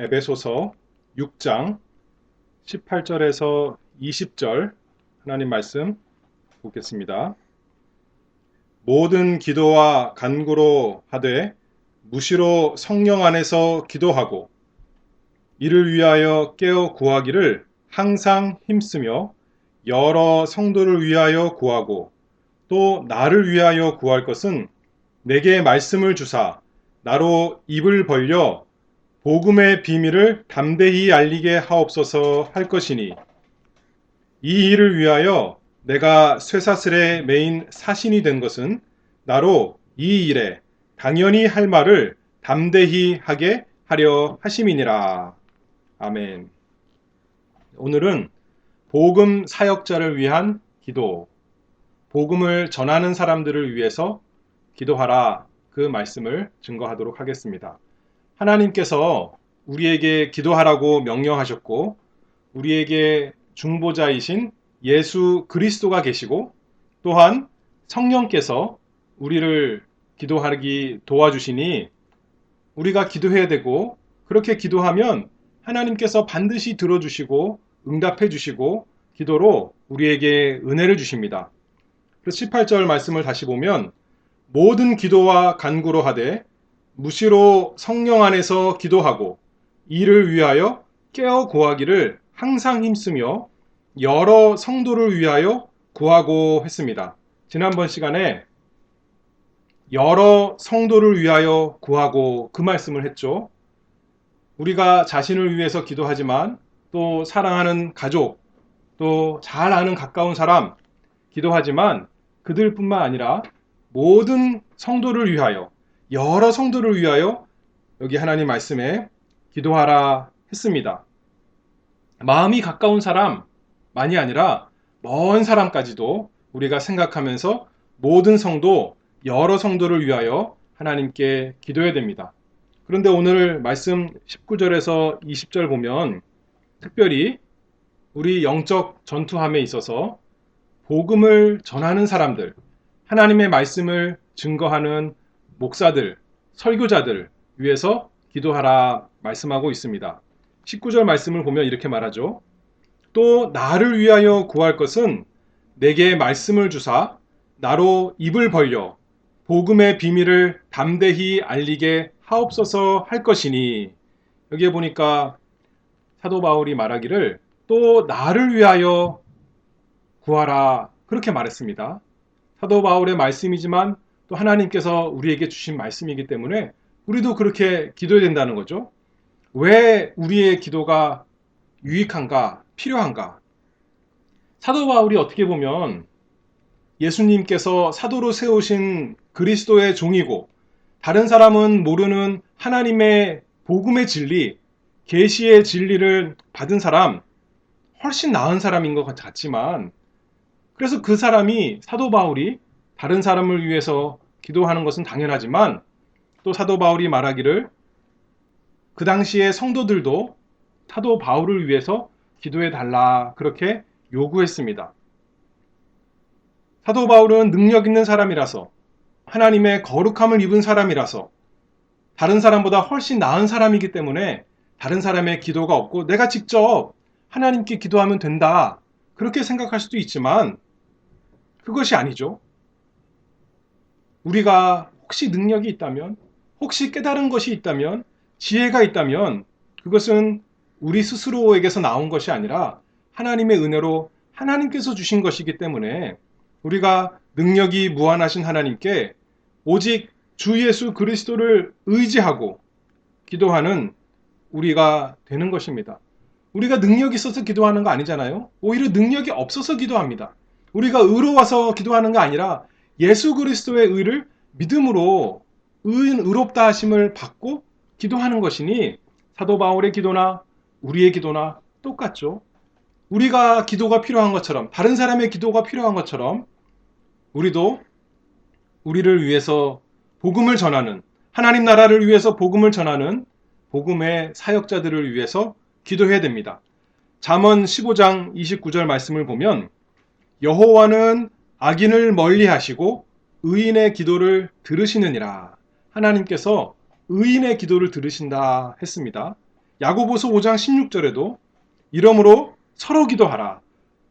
에베소서 6장 18절에서 20절 하나님 말씀 보겠습니다. 모든 기도와 간구로 하되 무시로 성령 안에서 기도하고 이를 위하여 깨어 구하기를 항상 힘쓰며 여러 성도를 위하여 구하고 또 나를 위하여 구할 것은 내게 말씀을 주사 나로 입을 벌려 복음의 비밀을 담대히 알리게 하옵소서 할 것이니 이 일을 위하여 내가 쇠사슬에 매인 사신이 된 것은 나로 이 일에 당연히 할 말을 담대히 하게 하려 하심이니라. 아멘. 오늘은 복음 사역자를 위한 기도, 복음을 전하는 사람들을 위해서 기도하라 그 말씀을 증거하도록 하겠습니다. 하나님께서 우리에게 기도하라고 명령하셨고 우리에게 중보자이신 예수 그리스도가 계시고 또한 성령께서 우리를 기도하기 도와주시니 우리가 기도해야 되고 그렇게 기도하면 하나님께서 반드시 들어주시고 응답해 주시고 기도로 우리에게 은혜를 주십니다. 그래서 18절 말씀을 다시 보면 모든 기도와 간구로 하되 무시로 성령 안에서 기도하고 이를 위하여 깨어 구하기를 항상 힘쓰며 여러 성도를 위하여 구하고 했습니다. 지난번 시간에 여러 성도를 위하여 구하고 그 말씀을 했죠. 우리가 자신을 위해서 기도하지만 또 사랑하는 가족, 또 잘 아는 가까운 사람 기도하지만 그들뿐만 아니라 모든 성도를 위하여 여러 성도를 위하여 여기 하나님 말씀에 기도하라 했습니다. 마음이 가까운 사람만이 아니라 먼 사람까지도 우리가 생각하면서 모든 성도, 여러 성도를 위하여 하나님께 기도해야 됩니다. 그런데 오늘 말씀 19절에서 20절 보면 특별히 우리 영적 전투함에 있어서 복음을 전하는 사람들, 하나님의 말씀을 증거하는 목사들, 설교자들 위해서 기도하라 말씀하고 있습니다. 19절 말씀을 보면 이렇게 말하죠. 또 나를 위하여 구할 것은 내게 말씀을 주사 나로 입을 벌려 복음의 비밀을 담대히 알리게 하옵소서 할 것이니 여기에 보니까 사도 바울이 말하기를 또 나를 위하여 구하라 그렇게 말했습니다. 사도 바울의 말씀이지만 또 하나님께서 우리에게 주신 말씀이기 때문에 우리도 그렇게 기도해야 된다는 거죠. 왜 우리의 기도가 유익한가, 필요한가? 사도 바울이 어떻게 보면 예수님께서 사도로 세우신 그리스도의 종이고 다른 사람은 모르는 하나님의 복음의 진리, 계시의 진리를 받은 사람, 훨씬 나은 사람인 것 같지만 그래서 그 사람이 사도 바울이 다른 사람을 위해서 기도하는 것은 당연하지만 또 사도 바울이 말하기를 그 당시에 성도들도 사도 바울을 위해서 기도해 달라 그렇게 요구했습니다. 사도 바울은 능력 있는 사람이라서 하나님의 거룩함을 입은 사람이라서 다른 사람보다 훨씬 나은 사람이기 때문에 다른 사람의 기도가 없고 내가 직접 하나님께 기도하면 된다 그렇게 생각할 수도 있지만 그것이 아니죠. 우리가 혹시 능력이 있다면, 혹시 깨달은 것이 있다면, 지혜가 있다면 그것은 우리 스스로에게서 나온 것이 아니라 하나님의 은혜로 하나님께서 주신 것이기 때문에 우리가 능력이 무한하신 하나님께 오직 주 예수 그리스도를 의지하고 기도하는 우리가 되는 것입니다. 우리가 능력이 있어서 기도하는 거 아니잖아요. 오히려 능력이 없어서 기도합니다. 우리가 의로워서 기도하는 거 아니라 예수 그리스도의 의를 믿음으로 의롭다 하심을 받고 기도하는 것이니 사도 바울의 기도나 우리의 기도나 똑같죠. 우리가 기도가 필요한 것처럼 다른 사람의 기도가 필요한 것처럼 우리도 우리를 위해서 복음을 전하는 하나님 나라를 위해서 복음을 전하는 복음의 사역자들을 위해서 기도해야 됩니다. 잠언 15장 29절 말씀을 보면 여호와는 악인을 멀리하시고 의인의 기도를 들으시느니라. 하나님께서 의인의 기도를 들으신다 했습니다. 야고보서 5장 16절에도 이러므로 서로 기도하라.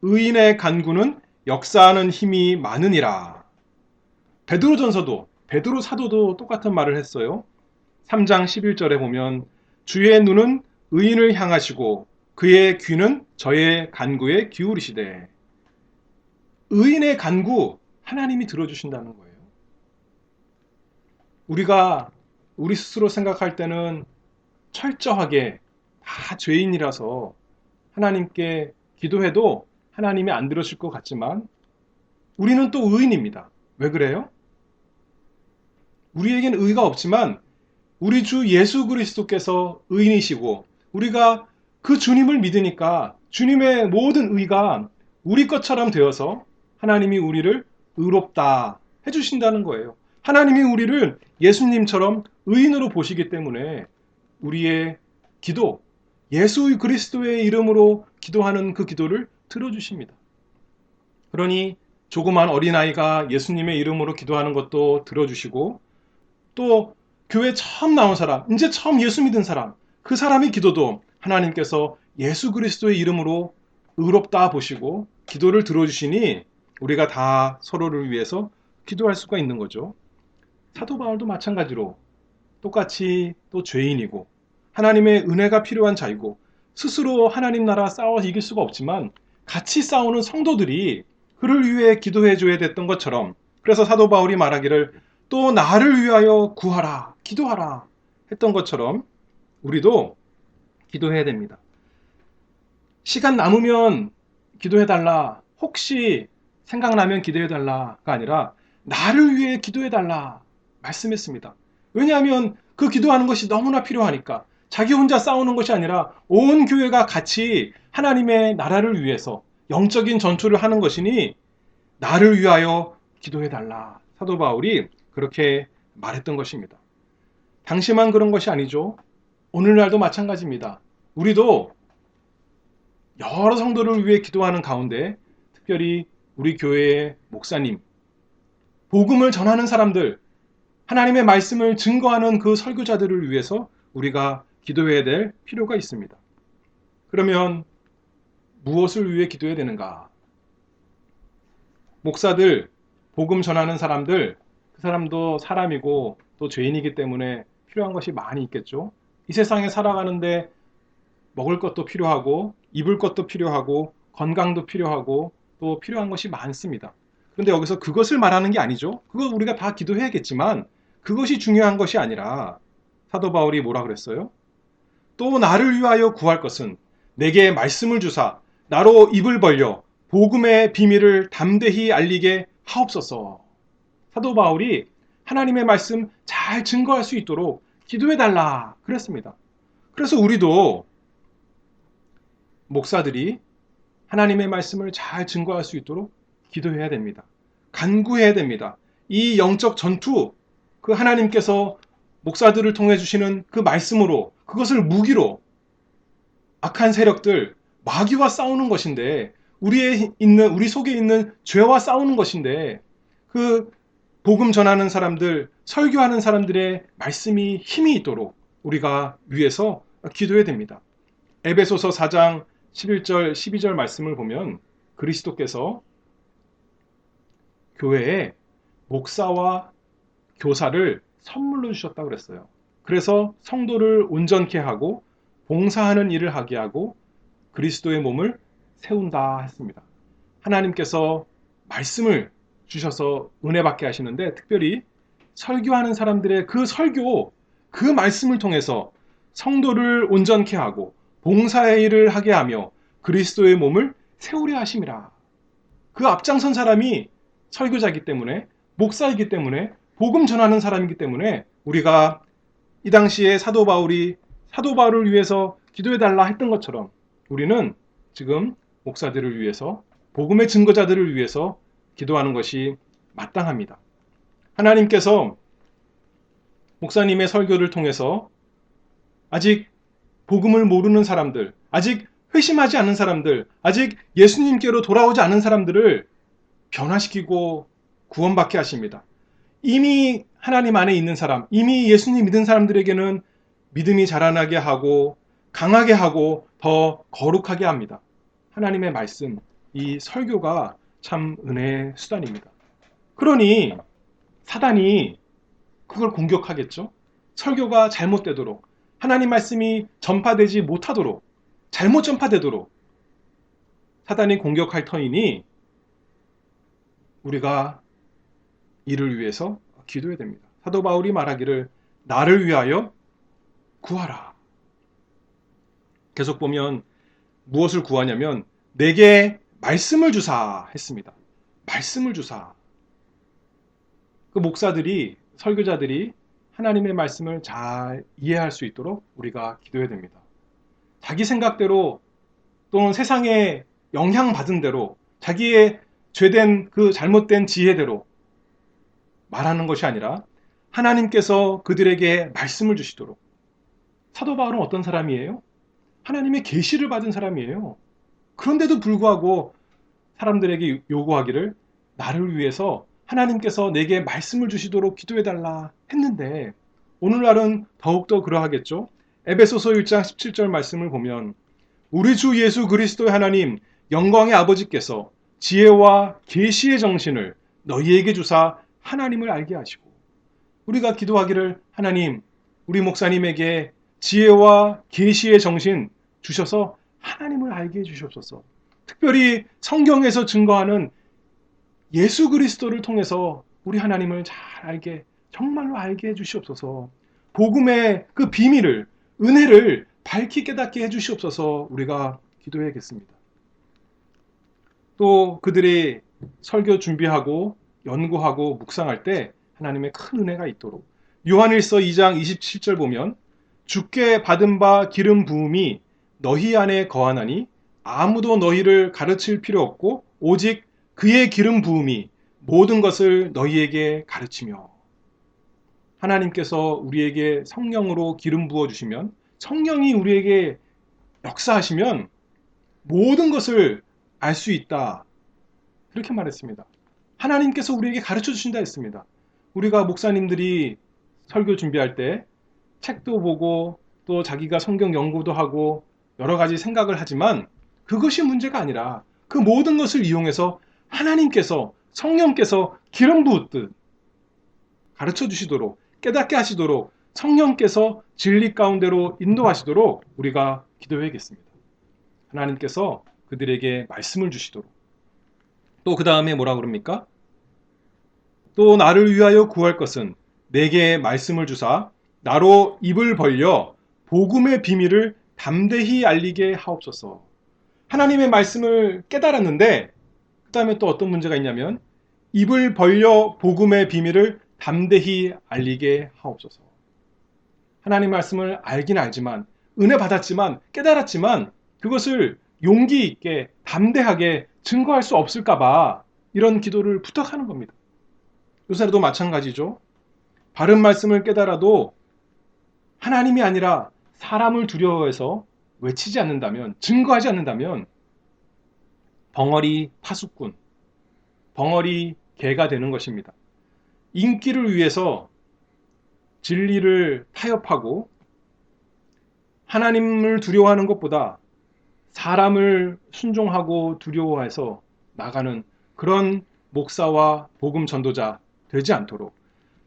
의인의 간구는 역사하는 힘이 많으니라. 베드로전서도 베드로 사도도 똑같은 말을 했어요. 3장 11절에 보면 주의 눈은 의인을 향하시고 그의 귀는 저의 간구에 기울이시되. 의인의 간구 하나님이 들어주신다는 거예요. 우리가 우리 스스로 생각할 때는 철저하게 다 죄인이라서 하나님께 기도해도 하나님이 안 들으실 것 같지만 우리는 또 의인입니다. 왜 그래요? 우리에겐 의가 없지만 우리 주 예수 그리스도께서 의인이시고 우리가 그 주님을 믿으니까 주님의 모든 의가 우리 것처럼 되어서 하나님이 우리를 의롭다 해주신다는 거예요. 하나님이 우리를 예수님처럼 의인으로 보시기 때문에 우리의 기도, 예수 그리스도의 이름으로 기도하는 그 기도를 들어주십니다. 그러니 조그만 어린아이가 예수님의 이름으로 기도하는 것도 들어주시고 또 교회 처음 나온 사람, 이제 처음 예수 믿은 사람, 그 사람의 기도도 하나님께서 예수 그리스도의 이름으로 의롭다 보시고 기도를 들어주시니 우리가 다 서로를 위해서 기도할 수가 있는 거죠. 사도 바울도 마찬가지로 똑같이 또 죄인이고 하나님의 은혜가 필요한 자이고 스스로 하나님 나라 싸워 이길 수가 없지만 같이 싸우는 성도들이 그를 위해 기도해 줘야 됐던 것처럼 그래서 사도 바울이 말하기를 또 나를 위하여 구하라, 기도하라 했던 것처럼 우리도 기도해야 됩니다. 시간 남으면 기도해달라, 혹시 생각나면 기도해달라가 아니라 나를 위해 기도해달라 말씀했습니다. 왜냐하면 그 기도하는 것이 너무나 필요하니까 자기 혼자 싸우는 것이 아니라 온 교회가 같이 하나님의 나라를 위해서 영적인 전투를 하는 것이니 나를 위하여 기도해달라. 사도 바울이 그렇게 말했던 것입니다. 당시만 그런 것이 아니죠. 오늘날도 마찬가지입니다. 우리도 여러 성도를 위해 기도하는 가운데 특별히 우리 교회의 목사님, 복음을 전하는 사람들, 하나님의 말씀을 증거하는 그 설교자들을 위해서 우리가 기도해야 될 필요가 있습니다. 그러면 무엇을 위해 기도해야 되는가? 목사들, 복음 전하는 사람들, 그 사람도 사람이고 또 죄인이기 때문에 필요한 것이 많이 있겠죠. 이 세상에 살아가는데 먹을 것도 필요하고 입을 것도 필요하고 건강도 필요하고 또 필요한 것이 많습니다. 그런데 여기서 그것을 말하는 게 아니죠. 그거 우리가 다 기도해야겠지만 그것이 중요한 것이 아니라 사도 바울이 뭐라 그랬어요? 또 나를 위하여 구할 것은 내게 말씀을 주사 나로 입을 벌려 복음의 비밀을 담대히 알리게 하옵소서. 사도 바울이 하나님의 말씀 잘 증거할 수 있도록 기도해달라 그랬습니다. 그래서 우리도 목사들이 하나님의 말씀을 잘 증거할 수 있도록 기도해야 됩니다. 간구해야 됩니다. 이 영적 전투, 그 하나님께서 목사들을 통해 주시는 그 말씀으로 그것을 무기로 악한 세력들, 마귀와 싸우는 것인데 우리 속에 있는 죄와 싸우는 것인데 그 복음 전하는 사람들, 설교하는 사람들의 말씀이 힘이 있도록 우리가 위해서 기도해야 됩니다. 에베소서 4장 11절, 12절 말씀을 보면 그리스도께서 교회에 목사와 교사를 선물로 주셨다고 그랬어요. 그래서 성도를 온전케 하고 봉사하는 일을 하게 하고 그리스도의 몸을 세운다 했습니다. 하나님께서 말씀을 주셔서 은혜 받게 하시는데 특별히 설교하는 사람들의 그 설교, 그 말씀을 통해서 성도를 온전케 하고 봉사의 일을 하게 하며 그리스도의 몸을 세우려 하심이라. 그 앞장선 사람이 설교자이기 때문에 목사이기 때문에 복음 전하는 사람이기 때문에 우리가 이 당시에 사도 바울을 위해서 기도해달라 했던 것처럼 우리는 지금 목사들을 위해서 복음의 증거자들을 위해서 기도하는 것이 마땅합니다. 하나님께서 목사님의 설교를 통해서 아직 복음을 모르는 사람들, 아직 회심하지 않은 사람들, 아직 예수님께로 돌아오지 않은 사람들을 변화시키고 구원받게 하십니다. 이미 하나님 안에 있는 사람, 이미 예수님 믿은 사람들에게는 믿음이 자라나게 하고 강하게 하고 더 거룩하게 합니다. 하나님의 말씀, 이 설교가 참 은혜의 수단입니다. 그러니 사단이 그걸 공격하겠죠. 설교가 잘못되도록, 하나님 말씀이 전파되지 못하도록, 잘못 전파되도록 사단이 공격할 터이니 우리가 이를 위해서 기도해야 됩니다. 사도 바울이 말하기를 나를 위하여 구하라. 계속 보면 무엇을 구하냐면 내게 말씀을 주사 했습니다. 말씀을 주사. 그 목사들이, 설교자들이 하나님의 말씀을 잘 이해할 수 있도록 우리가 기도해야 됩니다. 자기 생각대로 또는 세상에 영향받은 대로 자기의 죄된 그 잘못된 지혜대로 말하는 것이 아니라 하나님께서 그들에게 말씀을 주시도록. 사도 바울은 어떤 사람이에요? 하나님의 계시를 받은 사람이에요. 그런데도 불구하고 사람들에게 요구하기를 나를 위해서 하나님께서 내게 말씀을 주시도록 기도해달라 했는데 오늘날은 더욱더 그러하겠죠. 에베소서 1장 17절 말씀을 보면 우리 주 예수 그리스도의 하나님 영광의 아버지께서 지혜와 계시의 정신을 너희에게 주사 하나님을 알게 하시고 우리가 기도하기를 하나님 우리 목사님에게 지혜와 계시의 정신 주셔서 하나님을 알게 해주시옵소서. 특별히 성경에서 증거하는 예수 그리스도를 통해서 우리 하나님을 잘 알게 정말로 알게 해주시옵소서. 복음의 그 비밀을 은혜를 밝히 깨닫게 해주시옵소서. 우리가 기도해야겠습니다. 또 그들이 설교 준비하고 연구하고 묵상할 때 하나님의 큰 은혜가 있도록 요한일서 2장 27절 보면 주께 받은 바 기름 부음이 너희 안에 거하나니 아무도 너희를 가르칠 필요 없고 오직 그의 기름 부음이 모든 것을 너희에게 가르치며 하나님께서 우리에게 성령으로 기름 부어주시면 성령이 우리에게 역사하시면 모든 것을 알 수 있다. 그렇게 말했습니다. 하나님께서 우리에게 가르쳐 주신다 했습니다. 우리가 목사님들이 설교 준비할 때 책도 보고 또 자기가 성경 연구도 하고 여러 가지 생각을 하지만 그것이 문제가 아니라 그 모든 것을 이용해서 하나님께서 성령께서 기름 부으듯 가르쳐 주시도록 깨닫게 하시도록 성령께서 진리 가운데로 인도하시도록 우리가 기도해야겠습니다. 하나님께서 그들에게 말씀을 주시도록 또 그 다음에 뭐라 그럽니까? 또 나를 위하여 구할 것은 내게 말씀을 주사 나로 입을 벌려 복음의 비밀을 담대히 알리게 하옵소서. 하나님의 말씀을 깨달았는데 그 다음에 또 어떤 문제가 있냐면 입을 벌려 복음의 비밀을 담대히 알리게 하옵소서. 하나님 말씀을 알긴 알지만 은혜 받았지만 깨달았지만 그것을 용기 있게 담대하게 증거할 수 없을까 봐 이런 기도를 부탁하는 겁니다. 요새도 마찬가지죠. 바른 말씀을 깨달아도 하나님이 아니라 사람을 두려워해서 외치지 않는다면, 증거하지 않는다면 벙어리 파수꾼, 벙어리 개가 되는 것입니다. 인기를 위해서 진리를 타협하고 하나님을 두려워하는 것보다 사람을 순종하고 두려워해서 나가는 그런 목사와 복음 전도자 되지 않도록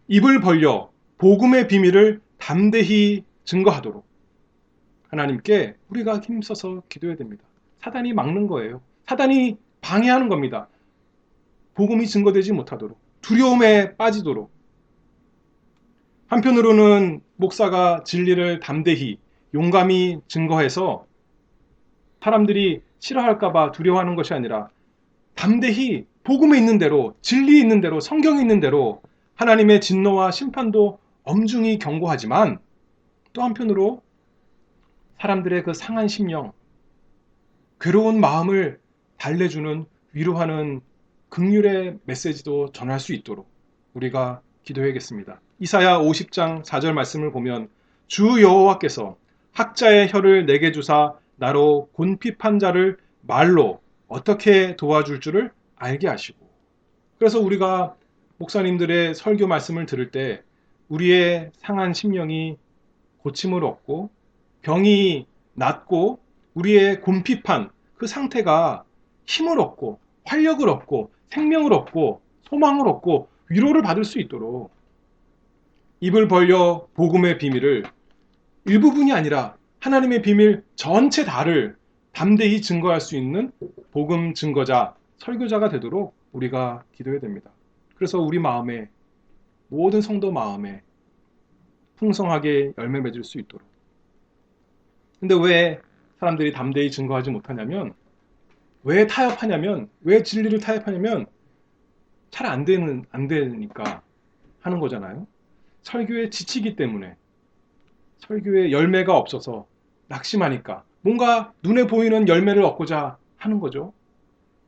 입을 벌려 복음의 비밀을 담대히 증거하도록 하나님께 우리가 힘써서 기도해야 됩니다. 사단이 막는 거예요. 사단이 방해하는 겁니다. 복음이 증거되지 못하도록 두려움에 빠지도록 한편으로는 목사가 진리를 담대히 용감히 증거해서 사람들이 싫어할까봐 두려워하는 것이 아니라 담대히 복음에 있는 대로 진리에 있는 대로 성경에 있는 대로 하나님의 진노와 심판도 엄중히 경고하지만 또 한편으로 사람들의 그 상한 심령, 괴로운 마음을 달래주는 위로하는 긍휼의 메시지도 전할 수 있도록 우리가 기도해야겠습니다. 이사야 50장 4절 말씀을 보면 주 여호와께서 학자의 혀를 내게 주사 나로 곤핍한 자를 말로 어떻게 도와줄 줄을 알게 하시고 그래서 우리가 목사님들의 설교 말씀을 들을 때 우리의 상한 심령이 고침을 얻고 병이 낮고 우리의 곰핍한 그 상태가 힘을 얻고 활력을 얻고 생명을 얻고 소망을 얻고 위로를 받을 수 있도록 입을 벌려 복음의 비밀을 일부분이 아니라 하나님의 비밀 전체 다를 담대히 증거할 수 있는 복음 증거자, 설교자가 되도록 우리가 기도해야 됩니다. 그래서 우리 마음에, 모든 성도 마음에 풍성하게 열매 맺을 수 있도록. 근데 왜 사람들이 담대히 증거하지 못하냐면, 왜 타협하냐면, 왜 진리를 타협하냐면 잘 안 되니까 하는 거잖아요. 설교에 지치기 때문에, 설교에 열매가 없어서 낙심하니까 뭔가 눈에 보이는 열매를 얻고자 하는 거죠.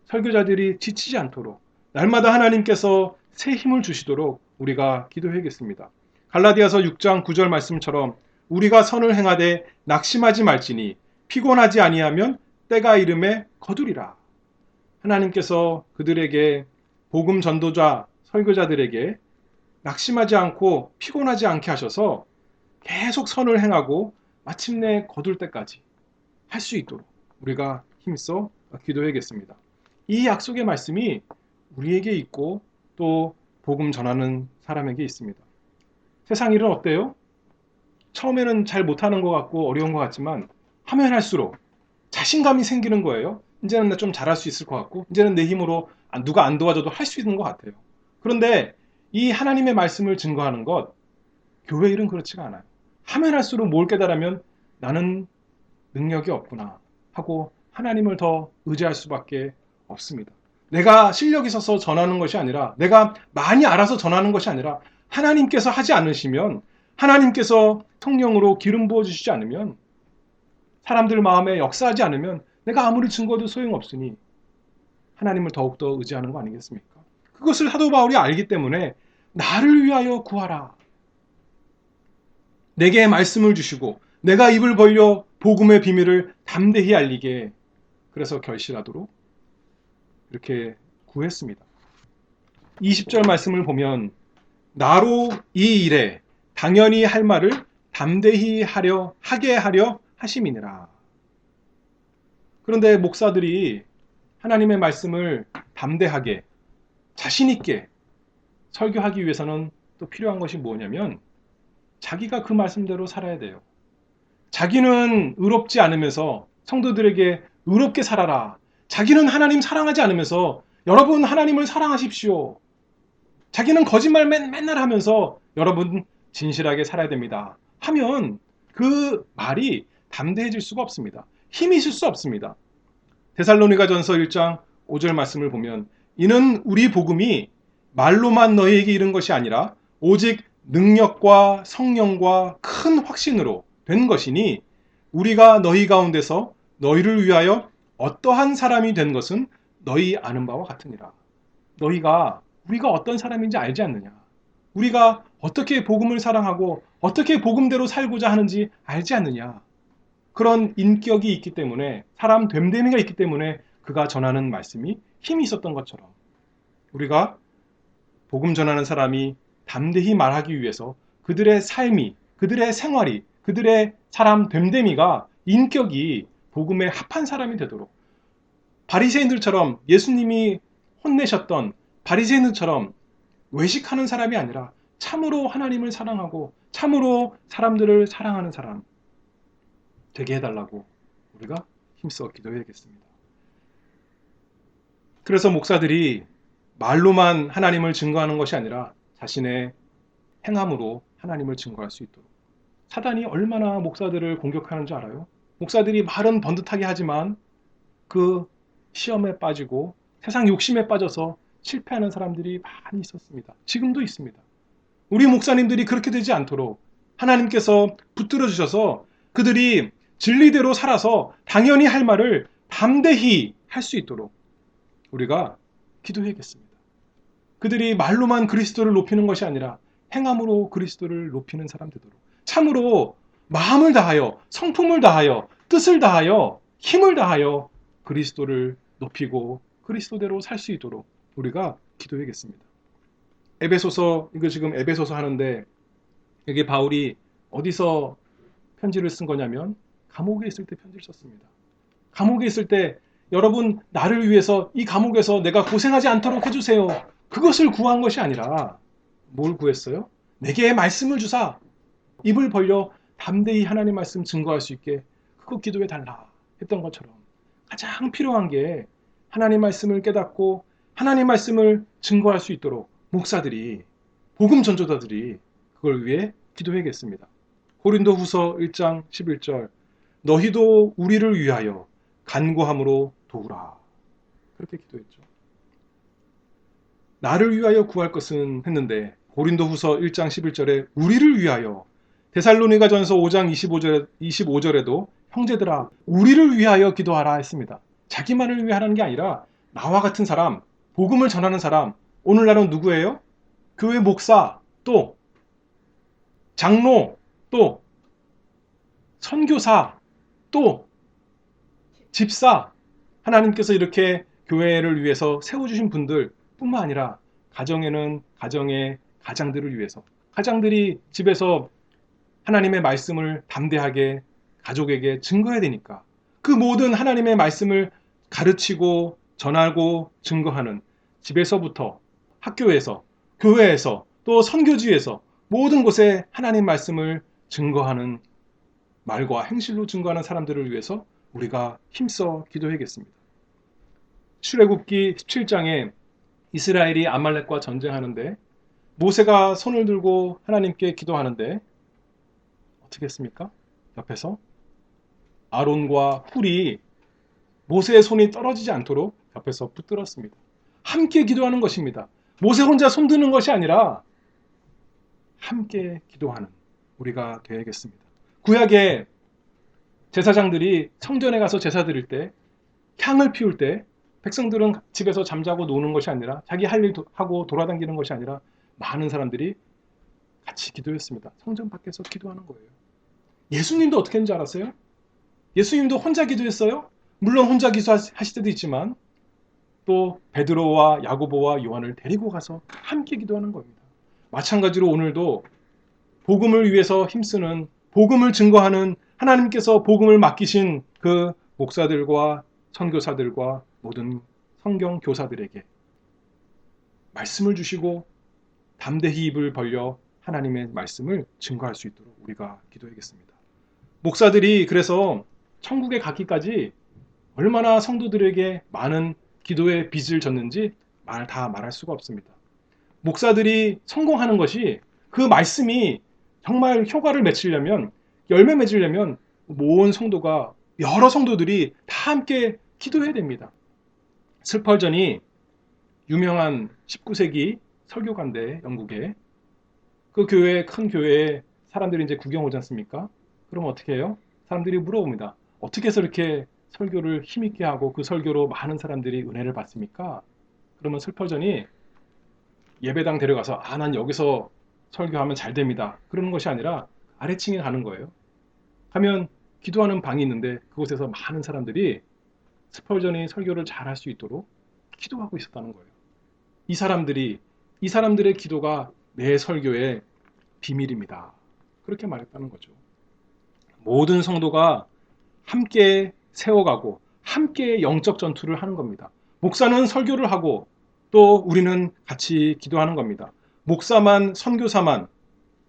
설교자들이 지치지 않도록 날마다 하나님께서 새 힘을 주시도록 우리가 기도해야겠습니다. 갈라디아서 6장 9절 말씀처럼 우리가 선을 행하되 낙심하지 말지니 피곤하지 아니하면 때가 이름에 거두리라. 하나님께서 그들에게 복음 전도자, 설교자들에게 낙심하지 않고 피곤하지 않게 하셔서 계속 선을 행하고 마침내 거둘 때까지 할 수 있도록 우리가 힘써 기도해야겠습니다. 이 약속의 말씀이 우리에게 있고 또 복음 전하는 사람에게 있습니다. 세상 일은 어때요? 처음에는 잘 못하는 것 같고 어려운 것 같지만 하면 할수록 자신감이 생기는 거예요. 이제는 나 좀 잘할 수 있을 것 같고 이제는 내 힘으로 누가 안 도와줘도 할 수 있는 것 같아요. 그런데 이 하나님의 말씀을 증거하는 것, 교회 일은 그렇지가 않아요. 하면 할수록 뭘 깨달으면 나는 능력이 없구나 하고 하나님을 더 의지할 수밖에 없습니다. 내가 실력이 있어서 전하는 것이 아니라, 내가 많이 알아서 전하는 것이 아니라 하나님께서 하지 않으시면, 하나님께서 성령으로 기름 부어주시지 않으면, 사람들 마음에 역사하지 않으면 내가 아무리 증거도 소용없으니 하나님을 더욱더 의지하는 거 아니겠습니까? 그것을 사도 바울이 알기 때문에 나를 위하여 구하라. 내게 말씀을 주시고 내가 입을 벌려 복음의 비밀을 담대히 알리게, 그래서 결실하도록 이렇게 구했습니다. 20절 말씀을 보면 나로 이 일에 당연히 할 말을 담대히 하게 하려 하심이니라. 그런데 목사들이 하나님의 말씀을 담대하게 자신 있게 설교하기 위해서는 또 필요한 것이 뭐냐면 자기가 그 말씀대로 살아야 돼요. 자기는 의롭지 않으면서 성도들에게 의롭게 살아라. 자기는 하나님 사랑하지 않으면서 여러분 하나님을 사랑하십시오. 자기는 거짓말 맨날 하면서 여러분 진실하게 살아야 됩니다. 하면 그 말이 담대해질 수가 없습니다. 힘이 있을 수 없습니다. 데살로니가전서 1장 5절 말씀을 보면 이는 우리 복음이 말로만 너희에게 이른 것이 아니라 오직 능력과 성령과 큰 확신으로 된 것이니 우리가 너희 가운데서 너희를 위하여 어떠한 사람이 된 것은 너희 아는 바와 같으니라. 우리가 어떤 사람인지 알지 않느냐? 우리가 어떻게 복음을 사랑하고 어떻게 복음대로 살고자 하는지 알지 않느냐? 그런 인격이 있기 때문에, 사람 됨됨이가 있기 때문에 그가 전하는 말씀이 힘이 있었던 것처럼 우리가 복음 전하는 사람이 담대히 말하기 위해서 그들의 삶이, 그들의 생활이, 그들의 사람 됨됨이가, 인격이 복음에 합한 사람이 되도록, 바리새인들처럼 예수님이 혼내셨던 바리새인들처럼 외식하는 사람이 아니라 참으로 하나님을 사랑하고 참으로 사람들을 사랑하는 사람 되게 해달라고 우리가 힘써 기도해야겠습니다. 그래서 목사들이 말로만 하나님을 증거하는 것이 아니라 자신의 행함으로 하나님을 증거할 수 있도록. 사단이 얼마나 목사들을 공격하는 줄 알아요? 목사들이 말은 번듯하게 하지만 그 시험에 빠지고 세상 욕심에 빠져서 실패하는 사람들이 많이 있었습니다. 지금도 있습니다. 우리 목사님들이 그렇게 되지 않도록 하나님께서 붙들어 주셔서 그들이 진리대로 살아서 당연히 할 말을 담대히 할 수 있도록 우리가 기도해야겠습니다. 그들이 말로만 그리스도를 높이는 것이 아니라 행함으로 그리스도를 높이는 사람 되도록, 참으로 마음을 다하여, 성품을 다하여, 뜻을 다하여, 힘을 다하여 그리스도를 높이고 그리스도대로 살 수 있도록 우리가 기도해야겠습니다. 에베소서, 이거 지금 에베소서 하는데 여기 바울이 어디서 편지를 쓴 거냐면 감옥에 있을 때 편지를 썼습니다. 감옥에 있을 때 여러분 나를 위해서 이 감옥에서 내가 고생하지 않도록 해주세요. 그것을 구한 것이 아니라 뭘 구했어요? 내게 말씀을 주사 입을 벌려 담대히 하나님 말씀 증거할 수 있게 그거 기도해 달라 했던 것처럼 가장 필요한 게 하나님 말씀을 깨닫고 하나님 말씀을 증거할 수 있도록 목사들이 복음 전도자들이 그걸 위해 기도해야겠습니다. 고린도후서 1장 11절 너희도 우리를 위하여 간구함으로 도우라. 그렇게 기도했죠. 나를 위하여 구할 것은 했는데 고린도후서 1장 11절에 우리를 위하여 데살로니가전서 5장 25절에도 형제들아 우리를 위하여 기도하라 했습니다. 자기만을 위하라는 게 아니라 나와 같은 사람, 복음을 전하는 사람, 오늘날은 누구예요? 교회 목사, 또 장로, 또 선교사, 또 집사, 하나님께서 이렇게 교회를 위해서 세워주신 분들 뿐만 아니라 가정에는 가정의 가장들을 위해서 가장들이 집에서 하나님의 말씀을 담대하게 가족에게 증거해야 되니까 그 모든 하나님의 말씀을 가르치고 전하고 증거하는 집에서부터 학교에서 교회에서 또 선교지에서 모든 곳에 하나님 말씀을 증거하는 말과 행실로 증거하는 사람들을 위해서 우리가 힘써 기도해야겠습니다. 출애굽기 17장에 이스라엘이 아말렉과 전쟁하는데 모세가 손을 들고 하나님께 기도하는데 어떻게 했습니까? 옆에서 아론과 훌이 모세의 손이 떨어지지 않도록 옆에서 붙들었습니다. 함께 기도하는 것입니다. 모세 혼자 손 드는 것이 아니라 함께 기도하는 우리가 되어야겠습니다. 구약의 제사장들이 성전에 가서 제사 드릴 때 향을 피울 때 백성들은 집에서 잠자고 노는 것이 아니라 자기 할 일 하고 돌아다니는 것이 아니라 많은 사람들이 같이 기도했습니다. 성전 밖에서 기도하는 거예요. 예수님도 어떻게 했는지 알았어요? 예수님도 혼자 기도했어요? 물론 혼자 기도하실 때도 있지만 또 베드로와 야고보와 요한을 데리고 가서 함께 기도하는 겁니다. 마찬가지로 오늘도 복음을 위해서 힘쓰는 복음을 증거하는 하나님께서 복음을 맡기신 그 목사들과 선교사들과 모든 성경 교사들에게 말씀을 주시고 담대히 입을 벌려 하나님의 말씀을 증거할 수 있도록 우리가 기도하겠습니다. 목사들이 그래서 천국에 가기까지 얼마나 성도들에게 많은 기도의 빚을 졌는지 다 말할 수가 없습니다. 목사들이 성공하는 것이 그 말씀이 정말 효과를 맺으려면 열매 맺으려면 모든 성도가 여러 성도들이 다 함께 기도해야 됩니다. 스펄전이 유명한 19세기 설교가인데 영국에 그 교회 큰 교회에 사람들이 이제 구경 오지 않습니까? 그럼 어떻게 해요? 사람들이 물어봅니다. 어떻게 해서 이렇게 설교를 힘있게 하고 그 설교로 많은 사람들이 은혜를 받습니까? 그러면 슬퍼전이 예배당 데려가서 난 여기서 설교하면 잘 됩니다. 그러는 것이 아니라 아래층에 가는 거예요. 가면 기도하는 방이 있는데 그곳에서 많은 사람들이 스펄전이 설교를 잘 할 수 있도록 기도하고 있었다는 거예요. 이 사람들의 기도가 내 설교의 비밀입니다. 그렇게 말했다는 거죠. 모든 성도가 함께 세워가고 함께 영적 전투를 하는 겁니다. 목사는 설교를 하고 또 우리는 같이 기도하는 겁니다. 목사만, 선교사만,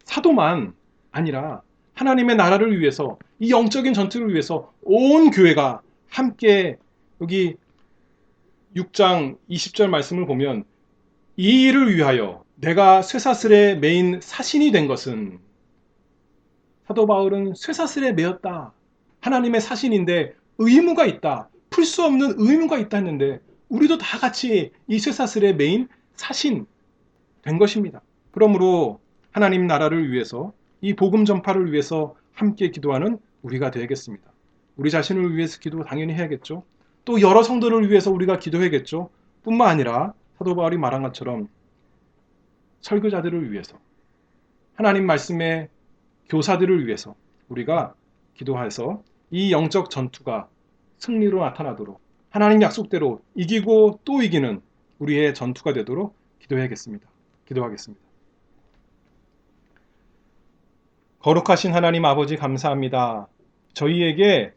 사도만 아니라 하나님의 나라를 위해서 이 영적인 전투를 위해서 온 교회가 함께 여기 6장 20절 말씀을 보면 이 일을 위하여 내가 쇠사슬에 매인 사신이 된 것은 사도 바울은 쇠사슬에 매였다. 하나님의 사신인데 의무가 있다. 풀 수 없는 의무가 있다 했는데 우리도 다 같이 이 쇠사슬에 매인 사신 된 것입니다. 그러므로 하나님 나라를 위해서 이 복음 전파를 위해서 함께 기도하는 우리가 되겠습니다. 우리 자신을 위해서 기도 당연히 해야겠죠. 또 여러 성도를 위해서 우리가 기도해야겠죠. 뿐만 아니라 사도 바울이 말한 것처럼 설교자들을 위해서 하나님 말씀의 교사들을 위해서 우리가 기도해서 이 영적 전투가 승리로 나타나도록 하나님 약속대로 이기고 또 이기는 우리의 전투가 되도록 기도하겠습니다. 거룩하신 하나님 아버지 감사합니다. 저희에게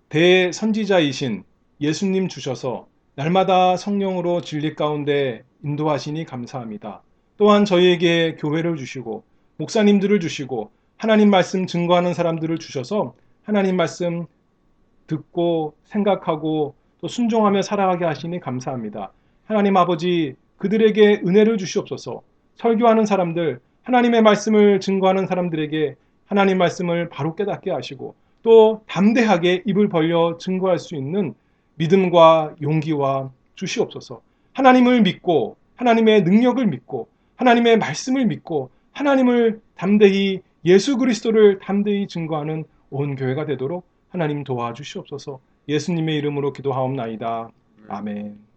대선지자이신 예수님 주셔서 날마다 성령으로 진리 가운데 인도하시니 감사합니다. 또한 저희에게 교회를 주시고 목사님들을 주시고 하나님 말씀 증거하는 사람들을 주셔서 하나님 말씀 듣고 생각하고 또 순종하며 살아가게 하시니 감사합니다. 하나님 아버지, 그들에게 은혜를 주시옵소서. 설교하는 사람들, 하나님의 말씀을 증거하는 사람들에게 하나님 말씀을 바로 깨닫게 하시고 또 담대하게 입을 벌려 증거할 수 있는 믿음과 용기와 주시옵소서. 하나님을 믿고 하나님의 능력을 믿고 하나님의 말씀을 믿고 하나님을 담대히 예수 그리스도를 담대히 증거하는 온 교회가 되도록 하나님 도와주시옵소서. 예수님의 이름으로 기도하옵나이다. 아멘.